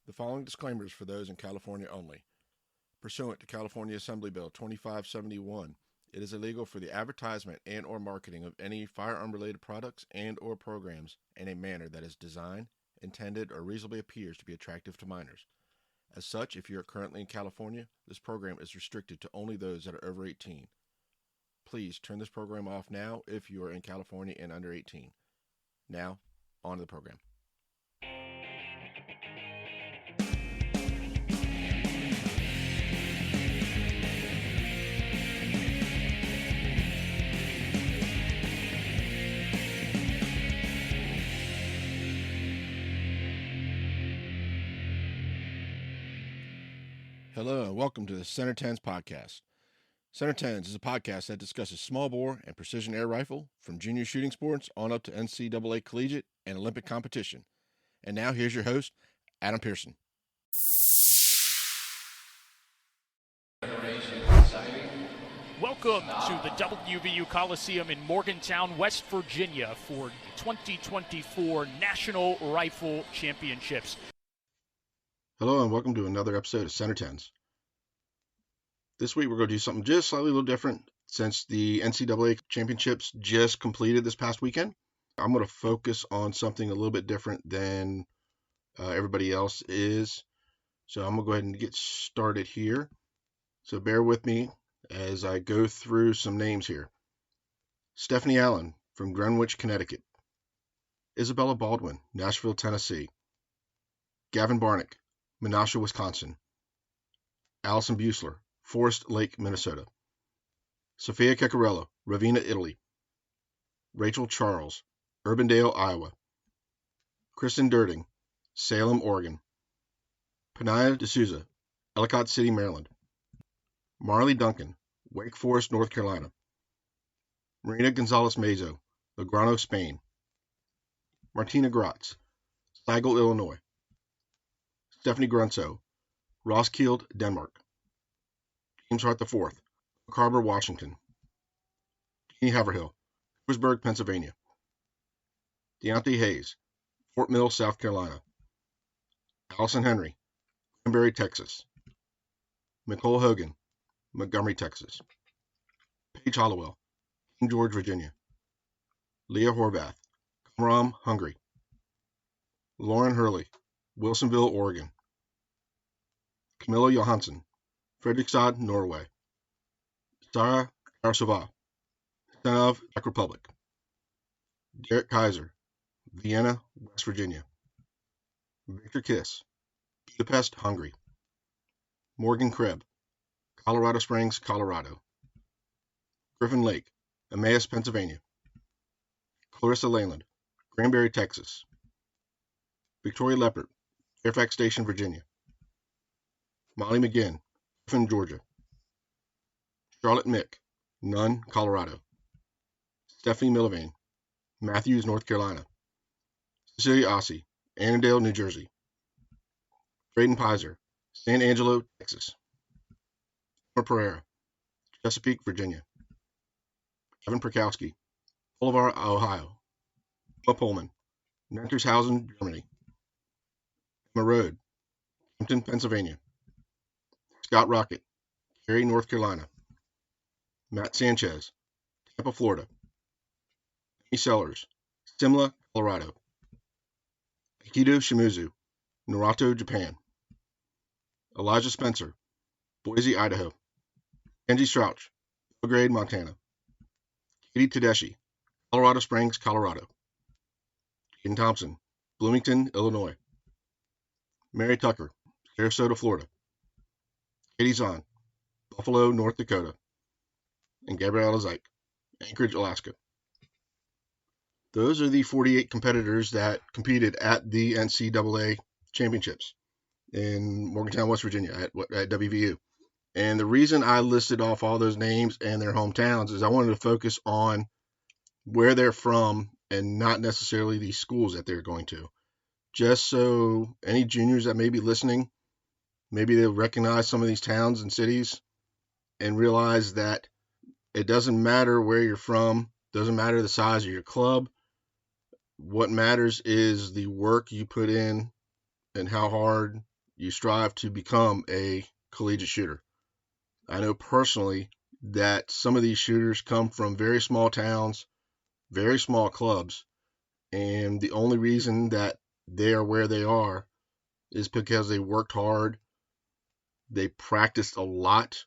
The following disclaimer is for those in California only. Pursuant to California Assembly Bill 2571, it is illegal for the advertisement and or marketing of any firearm-related products and or programs in a manner that is designed, intended, or reasonably appears to be attractive to minors. As such, if you are currently in California, this program is restricted to only those that are over 18. Please turn this program off now if you are in California and under 18. Now, on to the program. Hello and welcome to the centertenspodcast. Center is a podcast that discusses small bore and precision air rifle from junior shooting sports on up to NCAA collegiate and Olympic competition. And now here's your host, Adam Pearson. Welcome to the WVU Coliseum in Morgantown, West Virginia for 2024 National Rifle Championships. Hello and welcome to another episode of Center Tens. This week we're going to do something just slightly a little different since the NCAA Championships just completed this past weekend. I'm going to focus on something a little bit different than everybody else is. So I'm going to go ahead and get started here. So bear with me as I go through some names here. Stephanie Allen from Greenwich, Connecticut. Isabella Baldwin, Nashville, Tennessee. Gavin Barnick, Menasha, Wisconsin. Allison Buesler, Forest Lake, Minnesota. Sophia Ceccarello, Ravenna, Italy. Rachel Charles, Urbandale, Iowa. Kristen Durding, Salem, Oregon. Panaya D'Souza, Ellicott City, Maryland. Marley Duncan, Wake Forest, North Carolina. Marina Gonzalez Mezo, Lograno, Spain. Martina Gratz, Seigel, Illinois. Stephanie Grunso, Roskilde, Denmark. James Hart IV, Oak Harbor, Washington. Jeannie Haverhill, Lewisburg, Pennsylvania. Deontay Hayes, Fort Mill, South Carolina. Allison Henry, Cranberry, Texas. Nicole Hogan, Montgomery, Texas. Paige Hollowell, King George, Virginia. Leah Horvath, Comorom, Hungary. Lauren Hurley, Wilsonville, Oregon. Camilla Johansson, Fredrikstad, Norway. Sarah Karasova, Stenov, Czech Republic. Derek Kaiser, Vienna, West Virginia. Victor Kiss, Budapest, Hungary. Morgan Kreb, Colorado Springs, Colorado. Griffin Lake, Emmaus, Pennsylvania. Clarissa Leyland, Granbury, Texas. Victoria Leppert, Fairfax Station, Virginia. Molly McGinn, Griffin, Georgia. Charlotte Mick, Nunn, Colorado. Stephanie Milivane, Matthews, North Carolina. Cecilia Ossie, Annandale, New Jersey. Braden Pizer, San Angelo, Texas. Emma Pereira, Chesapeake, Virginia. Kevin Perkowski, Bolivar, Ohio. Emma Pullman, Nentershausen, Germany. Emma Road, Hampton, Pennsylvania. Scott Rocket, Cary, North Carolina. Matt Sanchez, Tampa, Florida. Amy Sellers, Simla, Colorado. Akito Shimizu, Narato, Japan. Elijah Spencer, Boise, Idaho. Angie Strouch, Belgrade, Montana. Katie Tedeschi, Colorado Springs, Colorado. Ian Thompson, Bloomington, Illinois. Mary Tucker, Sarasota, Florida. Katie Zahn, Buffalo, North Dakota. And Gabriella Zeich, Anchorage, Alaska. Those are the 48 competitors that competed at the NCAA Championships in Morgantown, West Virginia at WVU. And the reason I listed off all those names and their hometowns is I wanted to focus on where they're from and not necessarily the schools that they're going to. Just so any juniors that may be listening, maybe they'll recognize some of these towns and cities and realize that it doesn't matter where you're from, doesn't matter the size of your club. What matters is the work you put in and how hard you strive to become a collegiate shooter. I know personally that some of these shooters come from very small towns, very small clubs, and the only reason that they are where they are is because they worked hard, they practiced a lot,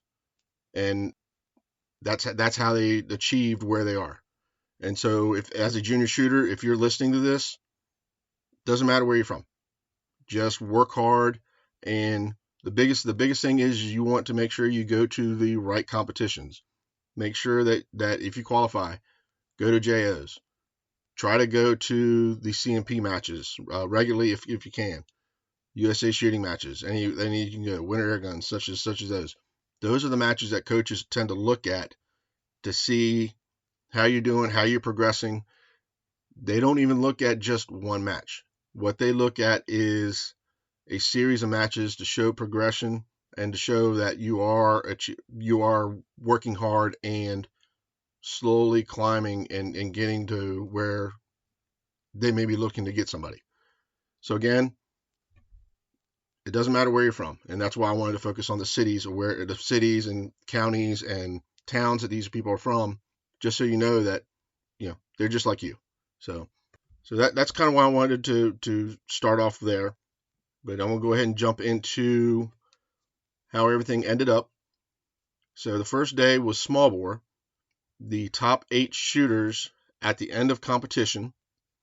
and that's how they achieved where they are. And so, if as a junior shooter, if you're listening to this, doesn't matter where you're from, just work hard. And the biggest thing is you want to make sure you go to the right competitions. Make sure that if you qualify, go to JOs. Try to go to the CMP matches regularly if you can. USA shooting matches, any you can go. Winter air guns, such as those. Those are the matches that coaches tend to look at to see how you're doing, how you're progressing. They don't even look at just one match. What they look at is a series of matches to show progression and to show that you are working hard and slowly climbing and getting to where they may be looking to get somebody. So again, it doesn't matter where you're from, and that's why I wanted to focus on the cities and counties and towns that these people are from, just so you know that they're just like you. So that's kind of why I wanted to start off there. But I'm gonna go ahead and jump into how everything ended up. So the first day was Smallbore. The top 8 shooters at the end of competition.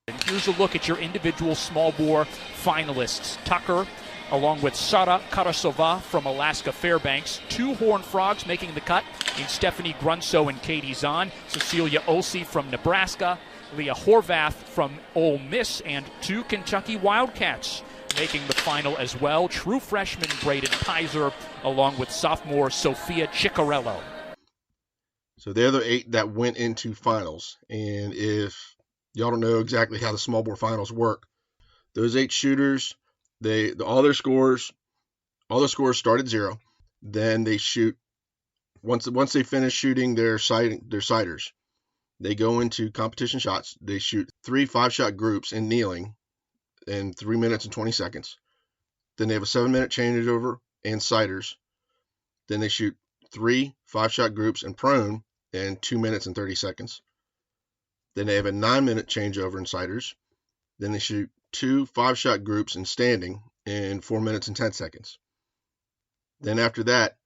And here's a look at your individual Smallbore finalists. Tucker, along with Sara Karasova from Alaska Fairbanks. 2 Horned Frogs making the cut in Stephanie Grunso and Katie Zahn. Cecilia Olsey from Nebraska. Leah Horvath from Ole Miss. And 2 Kentucky Wildcats making the final as well. True freshman Braden Pizer, along with sophomore Sophia Ciccarello. So they're the 8 that went into finals. And if y'all don't know exactly how the Smallbore finals work, those 8 shooters, all their scores start at 0. Then they shoot once they finish shooting their sighters. They go into competition shots. They shoot 3 5-shot groups in kneeling in 3 minutes and 20 seconds. Then they have a 7-minute changeover and sighters. Then they shoot 3 5-shot groups in prone in 2 minutes and 30 seconds. Then they have a 9-minute changeover in sighters. Then they shoot 2 5-shot groups in standing in 4 minutes and 10 seconds. Then after that,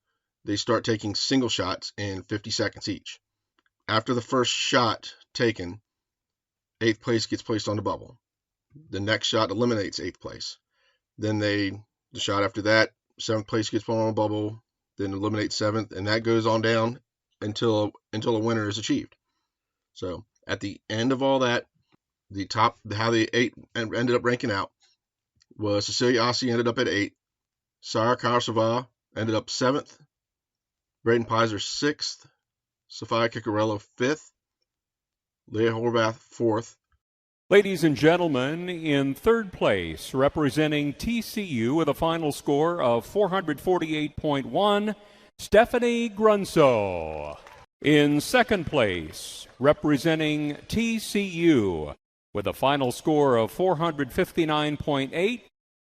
they start taking single shots in 50 seconds each. After the first shot taken, 8th place gets placed on the bubble. The next shot eliminates 8th place. Then the shot after that, 7th place gets put on the bubble, then eliminates 7th, and that goes on down until a winner is achieved. So at the end of all that, how the 8 ended up ranking out was Cecilia Ossie ended up at 8, Sara Karasova ended up 7th, Braden Pizer 6th, Sophia Ciccarello 5th, Leah Horvath 4th. Ladies and gentlemen, in 3rd place, representing TCU with a final score of 448.1, Stephanie Grunso. In 2nd place, representing TCU with a final score of 459.8,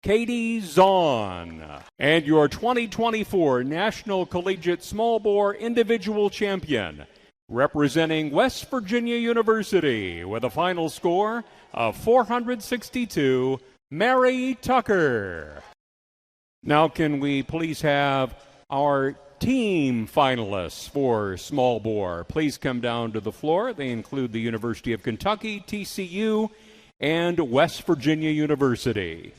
Katie Zahn. And your 2024 National Collegiate Smallbore Individual Champion, representing West Virginia University with a final score of 462, Mary Tucker. Now can we please have our team finalists for Smallbore please come down to the floor. They include the University of Kentucky, TCU, and West Virginia University.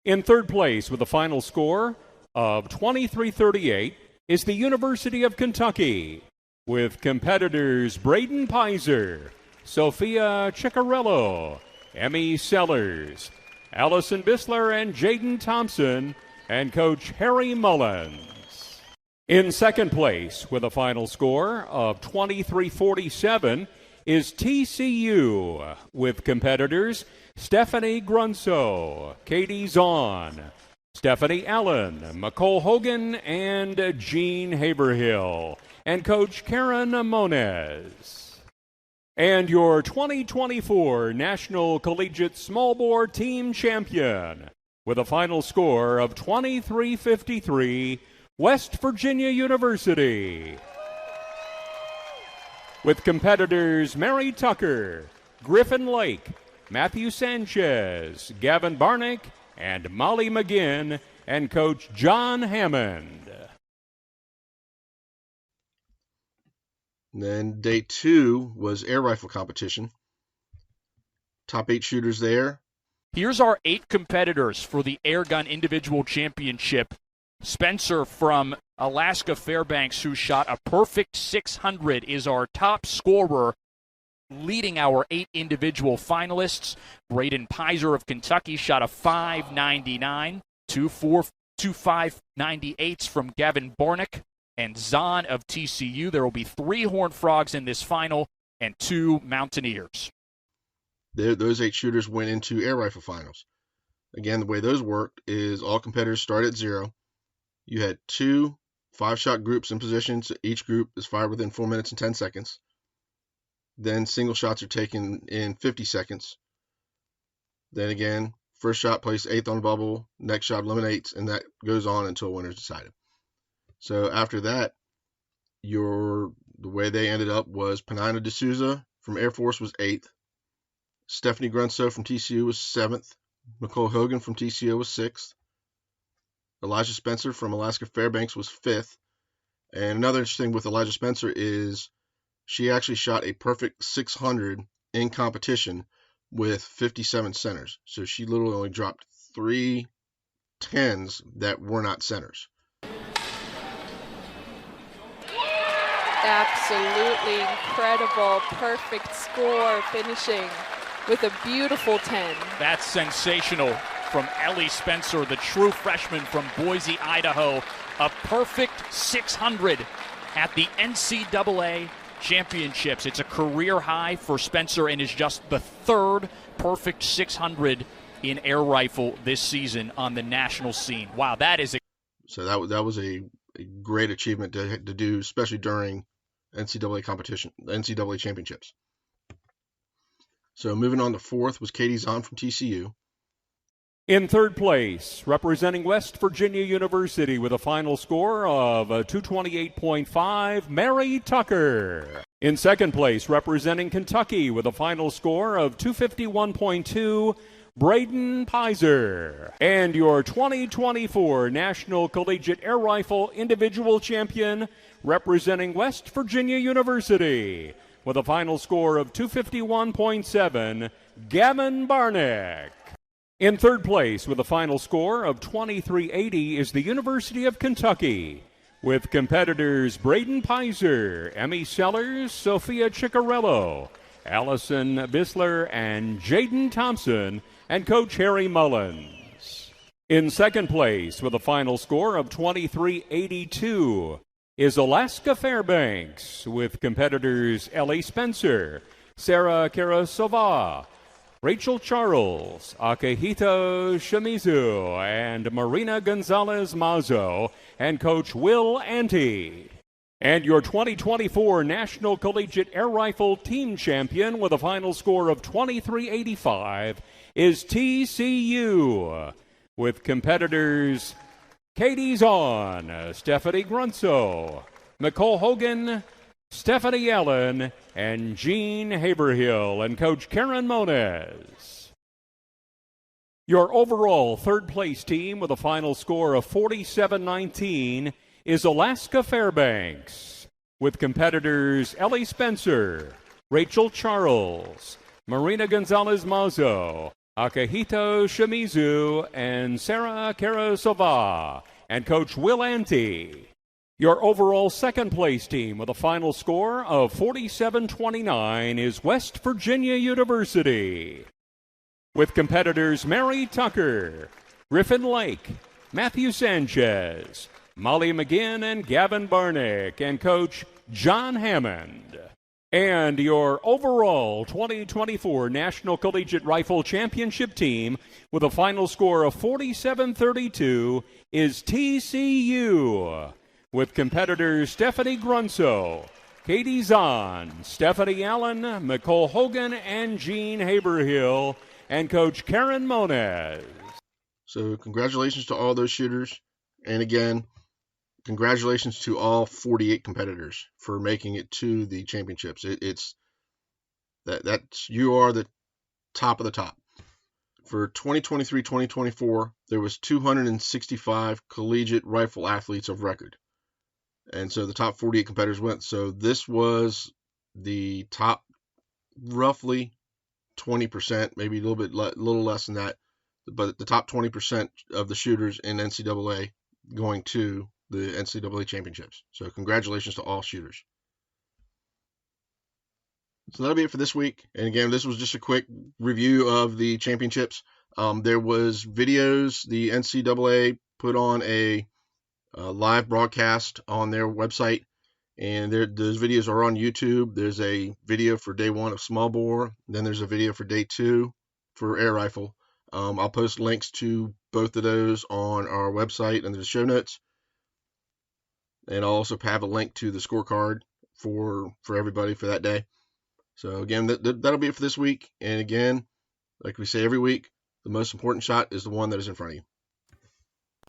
In 3rd place with a final score of 23-38 is the University of Kentucky, with competitors Braden Pizer, Sophia Ciccarello, Emmy Sellers, Allison Bisler, and Jaden Thompson, and Coach Harry Mullins. In 2nd place with a final score of 23-47 is TCU, with competitors Stephanie Grunso, Katie Zahn, Stephanie Allen, McCole Hogan, and Jean Haverhill, and Coach Karen Moniz. And your 2024 National Collegiate Smallbore Team Champion, with a final score of 23-53, West Virginia University. With competitors Mary Tucker, Griffin Lake, Matthew Sanchez, Gavin Barnick, and Molly McGinn, and Coach John Hammond. And then day 2 was air rifle competition. Top 8 shooters there. Here's our 8 competitors for the Air Gun Individual Championship. Spencer from Alaska Fairbanks, who shot a perfect 600, is our top scorer, leading our 8 individual finalists. Braden Pizer of Kentucky shot a 599, 2 598s from Gavin Barnick and Zahn of TCU. There will be 3 Horned Frogs in this final and 2 Mountaineers. Those 8 shooters went into air rifle finals. Again, the way those worked is all competitors start at 0. You had 2 5-shot groups in positions. Each group is fired within 4 minutes and 10 seconds. Then single shots are taken in 50 seconds. Then again, first shot placed 8th on the bubble, next shot eliminates, and that goes on until winner is decided. So after that, the way they ended up was Penina D'Souza from Air Force was 8th. Stephanie Grunso from TCU was 7th. Nicole Hogan from TCU was 6th. Elijah Spencer from Alaska Fairbanks was 5th. And another interesting with Elijah Spencer is she actually shot a perfect 600 in competition with 57 centers. So she literally only dropped 3 10s that were not centers. Absolutely incredible, perfect score, finishing with a beautiful 10. That's sensational from Ellie Spencer, the true freshman from Boise, Idaho. A perfect 600 at the NCAA Championships. It's a career high for Spencer and is just the 3rd perfect 600 in air rifle this season on the national scene. Wow, that is So that was a great achievement to do, especially during NCAA competition, NCAA championships. So moving on to 4th was Katie Zahn from TCU. In 3rd place, representing West Virginia University with a final score of 228.5, Mary Tucker. In 2nd place, representing Kentucky with a final score of 251.2, Braden Pizer. And your 2024 National Collegiate Air Rifle Individual Champion, representing West Virginia University with a final score of 251.7, Gavin Barnick. In 3rd place with a final score of 2380 is the University of Kentucky, with competitors Braden Pizer, Emmy Sellers, Sophia Ciccarello, Allison Bisler, and Jaden Thompson, and Coach Harry Mullins. In 2nd place with a final score of 2382 is Alaska Fairbanks, with competitors Ellie Spencer, Sarah Karasova, Rachel Charles, Akihito Shimizu, and Marina Gonzalez Mazo, and Coach Will Ante. And your 2024 National Collegiate Air Rifle Team Champion with a final score of 2385 is TCU, with competitors Katie Zahn, Stephanie Grunso, Nicole Hogan, Stephanie Allen, and Jean Haberhill, and Coach Karen Moniz. Your overall 3rd place team with a final score of 47-19 is Alaska Fairbanks, with competitors Ellie Spencer, Rachel Charles, Marina Gonzalez Mazo, Akihito Shimizu, and Sarah Karasova, and Coach Will Ante. Your overall 2nd place team with a final score of 47-29 is West Virginia University, with competitors Mary Tucker, Griffin Lake, Matthew Sanchez, Molly McGinn, and Gavin Barnick, and Coach John Hammond. And your overall 2024 National Collegiate Rifle Championship team with a final score of 47-32 is TCU, with competitors Stephanie Grunso, Katie Zahn, Stephanie Allen, Nicole Hogan, and Jean Haberhill, and Coach Karen Moniz. So congratulations to all those shooters. And again, congratulations to all 48 competitors for making it to the championships. That's you are the top of the top. For 2023-2024, there was 265 collegiate rifle athletes of record. And so the top 48 competitors went. So this was the top roughly 20%, maybe a little less than that, but the top 20% of the shooters in NCAA going to the NCAA championships. So congratulations to all shooters. So that'll be it for this week. And again, this was just a quick review of the championships. There was videos. The NCAA put on a live broadcast on their website, and those videos are on YouTube. There's a video for day 1 of small bore. Then there's a video for day 2 for air rifle. I'll post links to both of those on our website under the show notes. And I'll also have a link to the scorecard for everybody for that day. So again, that'll be it for this week. And again, like we say every week, the most important shot is the one that is in front of you.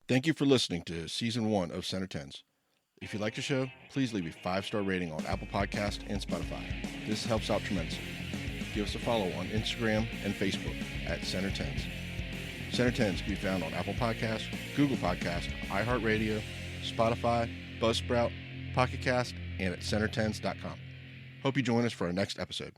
Thank you for listening to Season 1 of Center Tens. If you like the show, please leave a 5-star rating on Apple Podcasts and Spotify. This helps out tremendously. Give us a follow on Instagram and Facebook at Center Tens. Center Tens can be found on Apple Podcasts, Google Podcasts, iHeartRadio, Spotify, Buzzsprout, Pocket Cast, and at centertens.com. Hope you join us for our next episode.